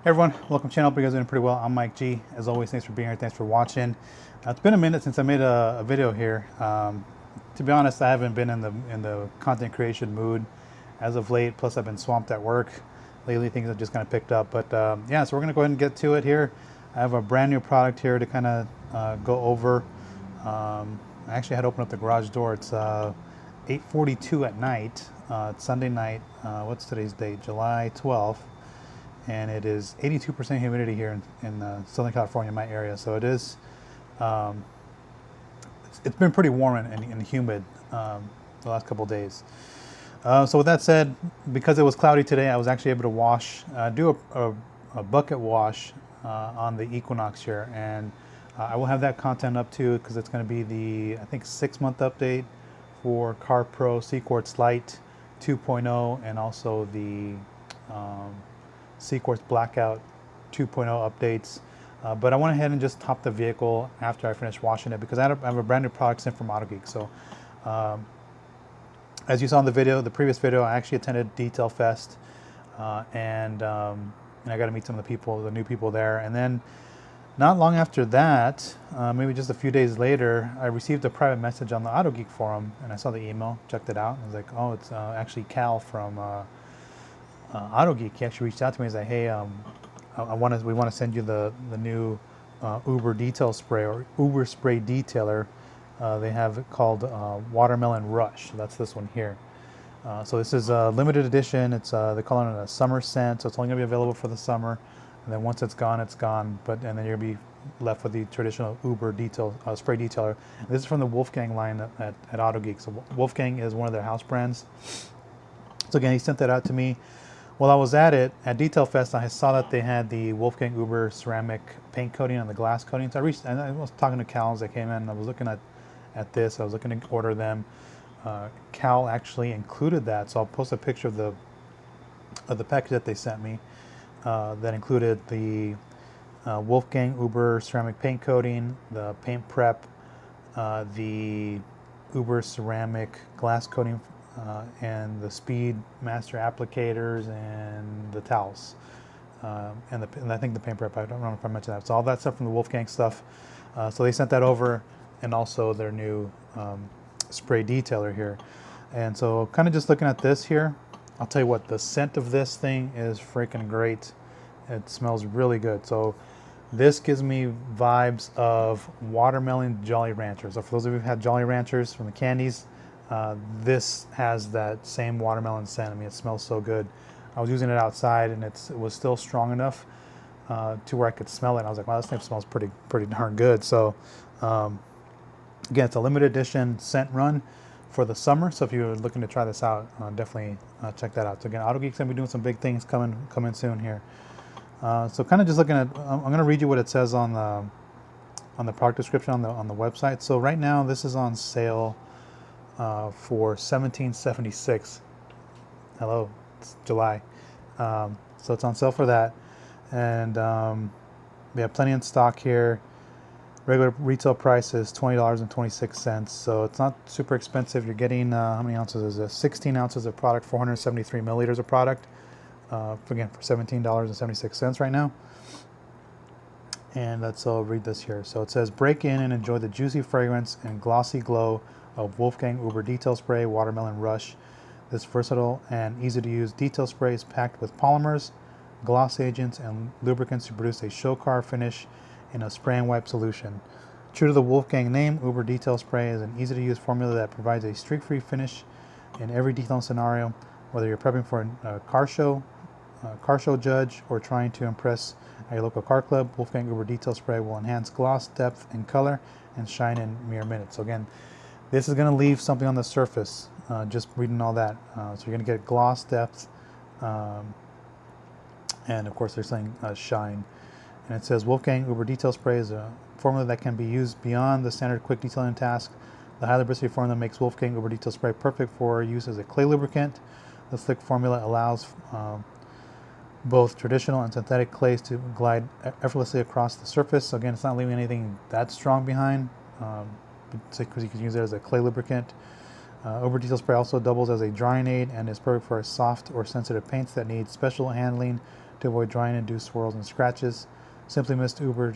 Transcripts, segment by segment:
Hey everyone, welcome to the channel. Hope you guys are doing pretty well. I'm Mike G. As always, thanks for being here. Thanks for watching. It's been a minute since I made a video here. To be honest, I haven't been in the content creation mood as of late. Plus, I've been swamped at work lately. Things have just kind of picked up. But yeah, so we're gonna go ahead and get to it here. I have a brand new product here to kind of go over. I actually had to open up the garage door. It's 8:42 at night. It's Sunday night. What's today's date? July 12th. And it is 82% humidity here in Southern California, my area. So it is, um, it's been pretty warm and humid the last couple of days. So with that said, because it was cloudy today, I was actually able to wash, do a bucket wash on the Equinox here. And I will have that content up too, because it's going to be the, I think, 6-month update for Car Pro C-Quartz Lite 2.0 and also the C-Quartz Blackout 2.0 updates. But I went ahead and just topped the vehicle after I finished washing it because I have a brand new product sent from Autogeek. So as you saw in the video, the previous video, I actually attended Detail Fest and I got to meet some of the people, the new people there. And then not long after that, maybe just a few days later, I received a private message on the Autogeek forum and I saw the email, checked it out. I was like, oh, it's actually Cal from Autogeek. He actually reached out to me and said, "Hey, we want to send you the new Uber detail spray or Uber spray detailer. They have it called Watermelon Rush. So that's this one here. So this is a limited edition. It's they call it a summer scent, so it's only gonna be available for the summer. And then once it's gone, it's gone. And then you'll be left with the traditional Uber detail spray detailer. And this is from the Wolfgang line at Autogeek. So Wolfgang is one of their house brands. So again, he sent that out to me. While I was at it, at Detail Fest, I saw that they had the Wolfgang Uber ceramic paint coating on the glass coating. So I was talking to Cal as I came in. I was looking at this. I was looking to order them. Cal actually included that, so I'll post a picture of the package that they sent me. That included the Wolfgang Uber ceramic paint coating, the paint prep, the Uber ceramic glass coating, and the Speed Master applicators and the towels. And I think the paint prep, I don't know if I mentioned that. So all that stuff from the Wolfgang stuff. So they sent that over, and also their new spray detailer here. And so kind of just looking at this here, I'll tell you what, the scent of this thing is freaking great. It smells really good. So this gives me vibes of watermelon Jolly Ranchers. So for those of you who've had Jolly Ranchers from the candies, this has that same watermelon scent. I mean, it smells so good. I was using it outside, and it was still strong enough to where I could smell it. And I was like, wow, this thing smells pretty darn good. So again, it's a limited edition scent run for the summer. So if you're looking to try this out, definitely check that out. So again, Autogeek's gonna be doing some big things coming soon here. So kind of just looking at, I'm gonna read you what it says on the product description on the website. So right now, this is on sale for $17.76. Hello, it's July. So it's on sale for that. And we have plenty in stock here. Regular retail price is $20.26. So it's not super expensive. You're getting, how many ounces is this? 16 ounces of product, 473 milliliters of product. Again, for $17.76 right now. And I'll read this here. So it says, break in and enjoy the juicy fragrance and glossy glow of Wolfgang Uber Detail Spray Watermelon Rush. This versatile and easy to use detail spray is packed with polymers, gloss agents, and lubricants to produce a show car finish in a spray and wipe solution. True to the Wolfgang name, Uber Detail Spray is an easy to use formula that provides a streak-free finish in every detailing scenario, whether you're prepping for a car show judge, or trying to impress at your local car club. Wolfgang Uber Detail Spray will enhance gloss, depth, and color, and shine in mere minutes. So again, this is going to leave something on the surface, just reading all that. So you're going to get gloss, depth, and of course they're saying shine. And it says Wolfgang Uber Detail Spray is a formula that can be used beyond the standard quick detailing task. The high lubricity formula makes Wolfgang Uber Detail Spray perfect for use as a clay lubricant. The slick formula allows both traditional and synthetic clays to glide effortlessly across the surface. So again, it's not leaving anything that strong behind, because you can use it as a clay lubricant. Uber Detail Spray also doubles as a drying aid and is perfect for soft or sensitive paints that need special handling to avoid drying-induced swirls and scratches. Simply mist Uber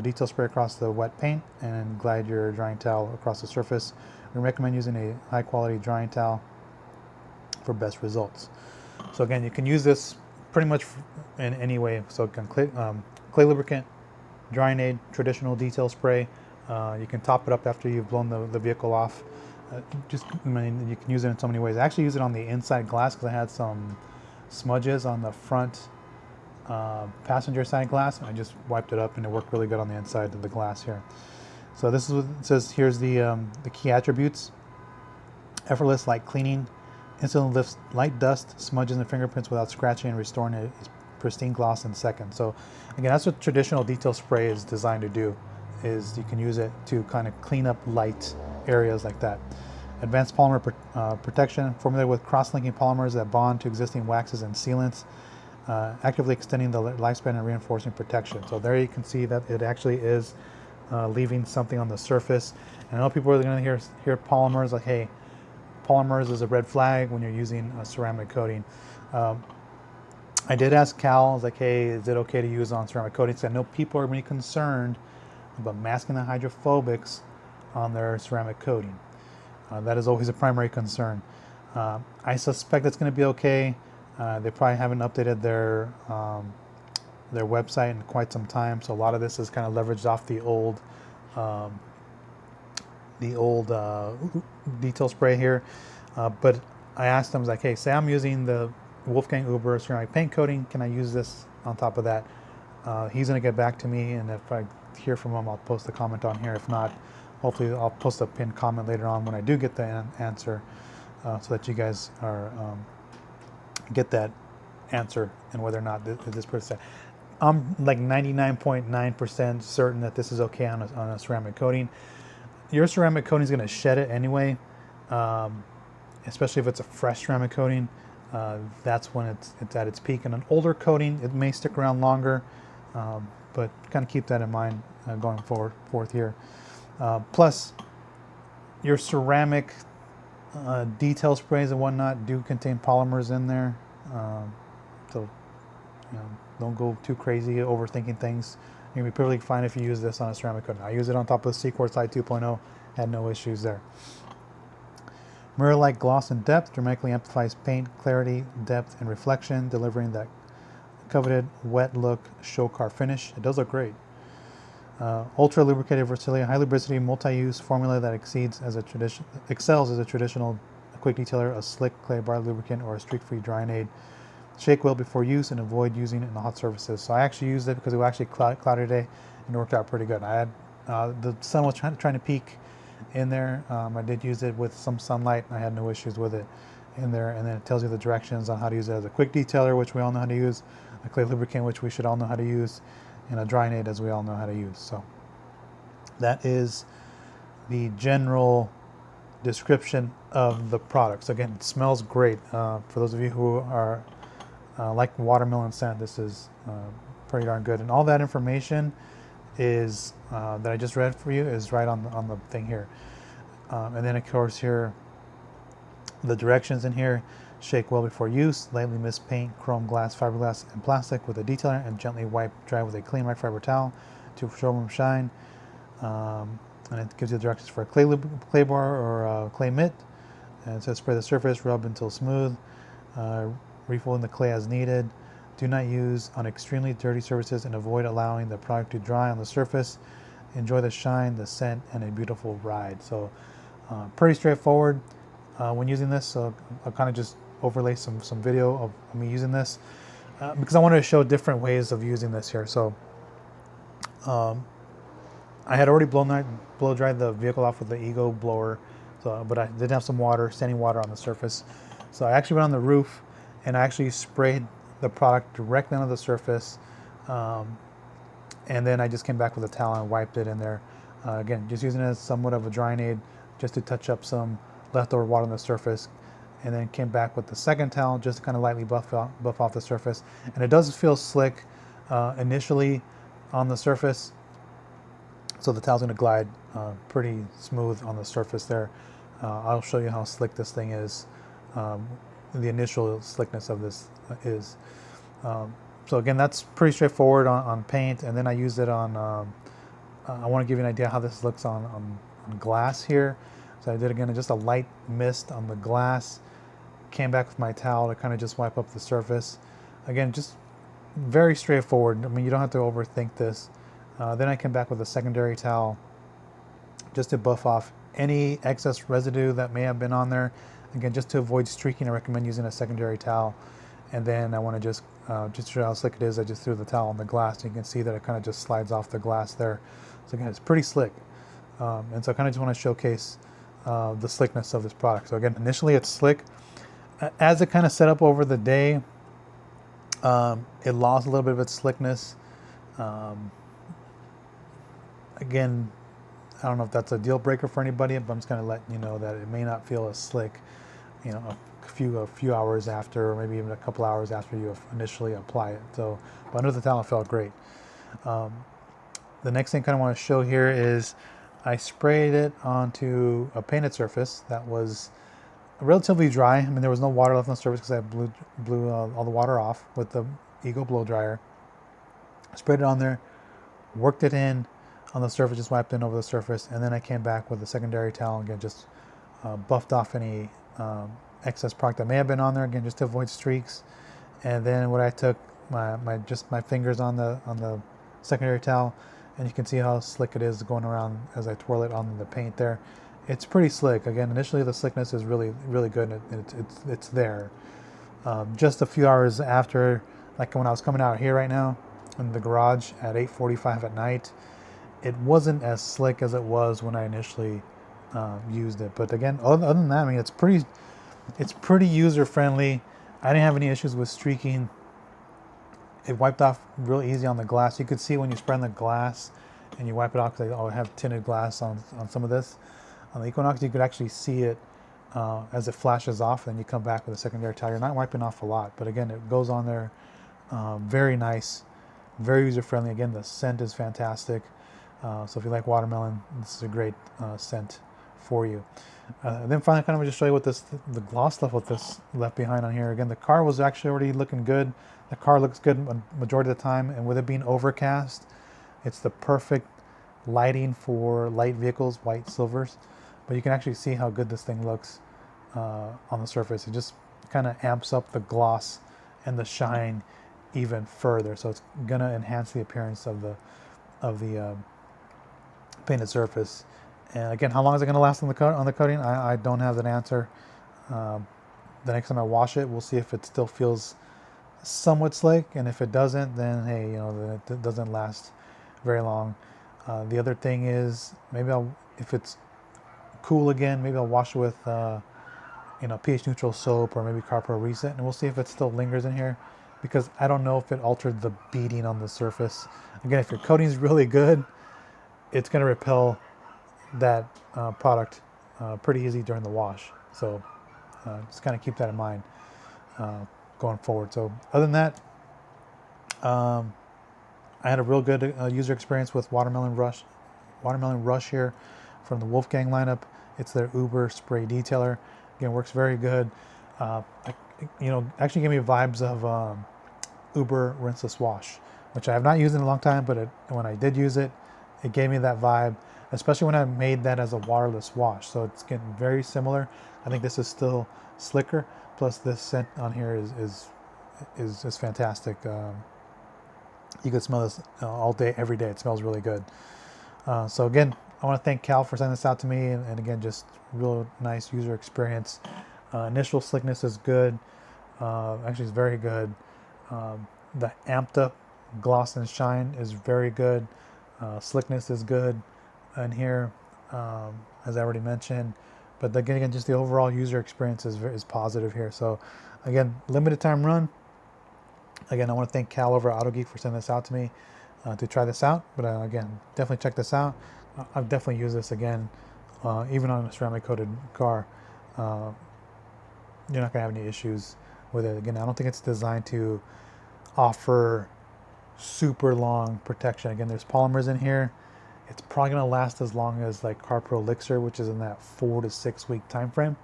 detail spray across the wet paint and glide your drying towel across the surface. We recommend using a high-quality drying towel for best results. So again, you can use this pretty much in any way. So it can clay lubricant, drying aid, traditional detail spray. You can top it up after you've blown the vehicle off. I mean, you can use it in so many ways. I actually use it on the inside glass because I had some smudges on the front passenger side glass. I just wiped it up and it worked really good on the inside of the glass here. So this is what it says. Here's the key attributes: effortless light cleaning, instantly lifts light dust, smudges, and fingerprints without scratching, and restoring a pristine gloss in seconds. So again, that's what traditional detail spray is designed to do. Is you can use it to kind of clean up light areas like that. Advanced polymer protection, formulated with cross-linking polymers that bond to existing waxes and sealants, actively extending the lifespan and reinforcing protection. So there you can see that it actually is leaving something on the surface. And I know people are going to hear polymers like, hey, polymers is a red flag when you're using a ceramic coating. I did ask Cal, I was like, hey, is it okay to use on ceramic coatings? I know people are really concerned about masking the hydrophobics on their ceramic coating. That is always a primary concern. I suspect it's going to be okay. They probably haven't updated their website in quite some time, so a lot of this is kind of leveraged off the old detail spray here. But I asked them, I was like, hey, say I'm using the Wolfgang Uber ceramic paint coating, can I use this on top of that? He's going to get back to me, and if I hear from him, I'll post a comment on here. If not, hopefully I'll post a pinned comment later on when I do get the answer, so that you guys are get that answer and whether or not this person. I'm like 99.9% certain that this is okay on a ceramic coating. Your ceramic coating is going to shed it anyway, especially if it's a fresh ceramic coating. That's when it's at its peak. And an older coating, it may stick around longer, but kind of keep that in mind going forth here. Plus, your ceramic detail sprays and whatnot do contain polymers in there, so don't go too crazy overthinking things. You're gonna be perfectly fine if you use this on a ceramic coating. I use it on top of the Sequart Slide 2.0, had no issues there. Mirror-like gloss and depth dramatically amplifies paint clarity, depth, and reflection, delivering that coveted wet look show car finish. It does look great. Ultra lubricated versatility, high lubricity, multi-use formula that excels as a traditional quick detailer, a slick clay bar lubricant, or a streak-free drying aid. Shake well before use and avoid using it in the hot surfaces. So I actually used it because it was actually cloudy today and it worked out pretty good. I had the sun was trying to peek in there. I did use it with some sunlight. I had no issues with it in there. And then it tells you the directions on how to use it as a quick detailer, which we all know how to use, a clay lubricant, which we should all know how to use, and a drying aid, as we all know how to use. So that is the general description of the product. So again, it smells great. For those of you who are like watermelon scent, this is pretty darn good. And all that information is that I just read for you is right on the thing here. And then of course here, the directions in here: shake well before use, lightly mist paint, chrome, glass, fiberglass, and plastic with a detailer, and gently wipe dry with a clean microfiber towel to showroom shine. And it gives you the directions for a clay bar or a clay mitt. And it says spray the surface, rub until smooth, refill in the clay as needed. Do not use on extremely dirty surfaces and avoid allowing the product to dry on the surface. Enjoy the shine, the scent, and a beautiful ride. So pretty straightforward when using this. So I'll kind of just overlay some video of me using this because I wanted to show different ways of using this here. So I had already blow dried the vehicle off with the Ego blower, but I did have some standing water on the surface. So I actually went on the roof and I actually sprayed the product directly onto the surface, and then I just came back with a towel and wiped it in there. Again, just using it as somewhat of a drying aid, just to touch up some leftover water on the surface, and then came back with the second towel just to kind of lightly buff off the surface. And it does feel slick initially on the surface, so the towel's going to glide pretty smooth on the surface there. I'll show you how slick this thing is, the initial slickness of this is. So So again, that's pretty straightforward on paint, and then I used it on, I want to give you an idea how this looks on glass here. So I did again just a light mist on the glass, came back with my towel to kind of just wipe up the surface. Again, just very straightforward. I mean, you don't have to overthink this. Then I came back with a secondary towel just to buff off any excess residue that may have been on there. Again, just to avoid streaking, I recommend using a secondary towel. And then I want to just to show how slick it is, I just threw the towel on the glass. And you can see that it kind of just slides off the glass there. So again, it's pretty slick. And so I kind of just want to showcase the slickness of this product. So again, initially it's slick. As it kind of set up over the day, it lost a little bit of its slickness. Again, I don't know if that's a deal breaker for anybody, but I'm just kind of letting you know that it may not feel as slick, you know, a few hours after, or maybe even a couple hours after you initially apply it. So, but under the towel, it felt great. The next thing I kind of want to show here is I sprayed it onto a painted surface that was relatively dry. I mean, there was no water left on the surface because I blew all the water off with the Eagle blow dryer. Sprayed it on there, worked it in on the surface, just wiped in over the surface, and then I came back with a secondary towel, again, just buffed off any excess product that may have been on there, again, just to avoid streaks. And then what I took my fingers on the secondary towel, and you can see how slick it is going around as I twirl it on the paint there. It's pretty slick. Again, initially the slickness is really good, and it's there. Just a few hours after, like when I was coming out here right now in the garage at 8:45 at night, it wasn't as slick as it was when I initially used it. But again, other than that, I mean, it's pretty user friendly. I didn't have any issues with streaking. It wiped off real easy on the glass. You could see when you spray on the glass and you wipe it off, because I have tinted glass on some of this. On the Equinox, you could actually see it as it flashes off, and you come back with a secondary towel. You're not wiping off a lot, but again, it goes on there. Very nice, very user friendly. Again, the scent is fantastic. So if you like watermelon, this is a great scent for you. And then finally, I kind of want to show you what the gloss level this left behind on here. Again, the car was actually already looking good. The car looks good majority of the time, and with it being overcast, it's the perfect lighting for light vehicles, white silvers. But you can actually see how good this thing looks on the surface. It just kind of amps up the gloss and the shine even further. So it's gonna enhance the appearance of the painted surface. And again, how long is it going to last on the coating? I don't have that answer. The next time I wash it, we'll see if it still feels somewhat slick, and if it doesn't, then hey, you know, it doesn't last very long. The other thing is, maybe if it's cool again, maybe I'll wash it with you know, pH neutral soap, or maybe Car Pro Reset, and we'll see if it still lingers in here, because I don't know if it altered the beading on the surface. Again, if your coating is really good, it's going to repel that product pretty easy during the wash. So just kind of keep that in mind going forward. So other than that, I had a real good user experience with Watermelon Rush here from the Wolfgang lineup. It's their Uber spray detailer. Again, works very good. You know, actually gave me vibes of Uber rinseless wash, which I have not used in a long time, but when I did use it, it gave me that vibe, especially when I made that as a waterless wash. So it's getting very similar. I think this is still slicker. Plus this scent on here is fantastic. You could smell this all day, every day. It smells really good. So again, I want to thank Cal for sending this out to me, and again, just real nice user experience. Initial slickness is good. Actually, it's very good. The amped up gloss and shine is very good. Slickness is good in here, as I already mentioned. But again, just the overall user experience is positive here. So again, limited time run. Again, I want to thank Cal over at Autogeek for sending this out to me to try this out. But again, definitely check this out. I've definitely used this again, even on a ceramic coated car. You're not gonna have any issues with it. Again, I don't think it's designed to offer super long protection. Again, there's polymers in here. It's probably going to last as long as like Car Pro Elixir, which is in that 4 to 6 week time frame.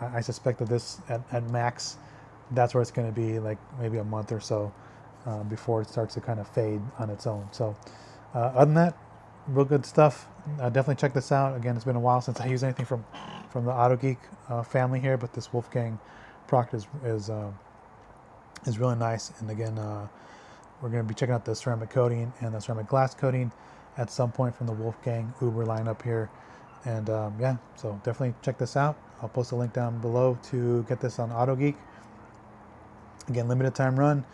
I suspect that this at max, that's where it's going to be, like maybe a month or so before it starts to kind of fade on its own. So other than that, real good stuff. Definitely check this out. Again, it's been a while since I used anything from the Autogeek family here, but this Wolfgang product is really nice. And again, we're going to be checking out the ceramic coating and the ceramic glass coating at some point from the Wolfgang Uber lineup here. And yeah, so definitely check this out. I'll post a link down below to get this on Autogeek. Again, limited time run.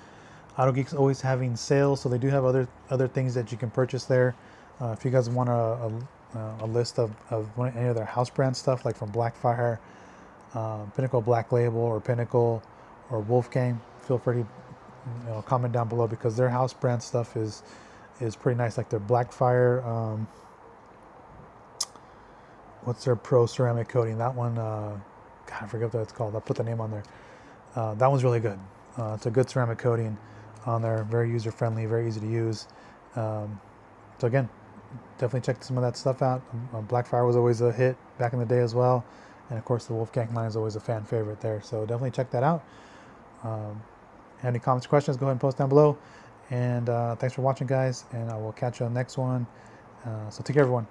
Autogeek's always having sales, so they do have other things that you can purchase there. If you guys want a list of any of their house brand stuff, like from Blackfire, Pinnacle Black Label, or Pinnacle, or Wolfgang, feel free to comment down below, because their house brand stuff is pretty nice. Like their Blackfire, what's their Pro Ceramic coating? That one, God, I forget what it's called. I'll put the name on there. That one's really good. It's a good ceramic coating on there, very user friendly, very easy to use. So again, definitely check some of that stuff out. Blackfire was always a hit back in the day as well, and of course the Wolfgang line is always a fan favorite there. So definitely check that out. Any comments or questions, go ahead and post down below. And thanks for watching, guys, and I will catch you on the next one. So take care, everyone.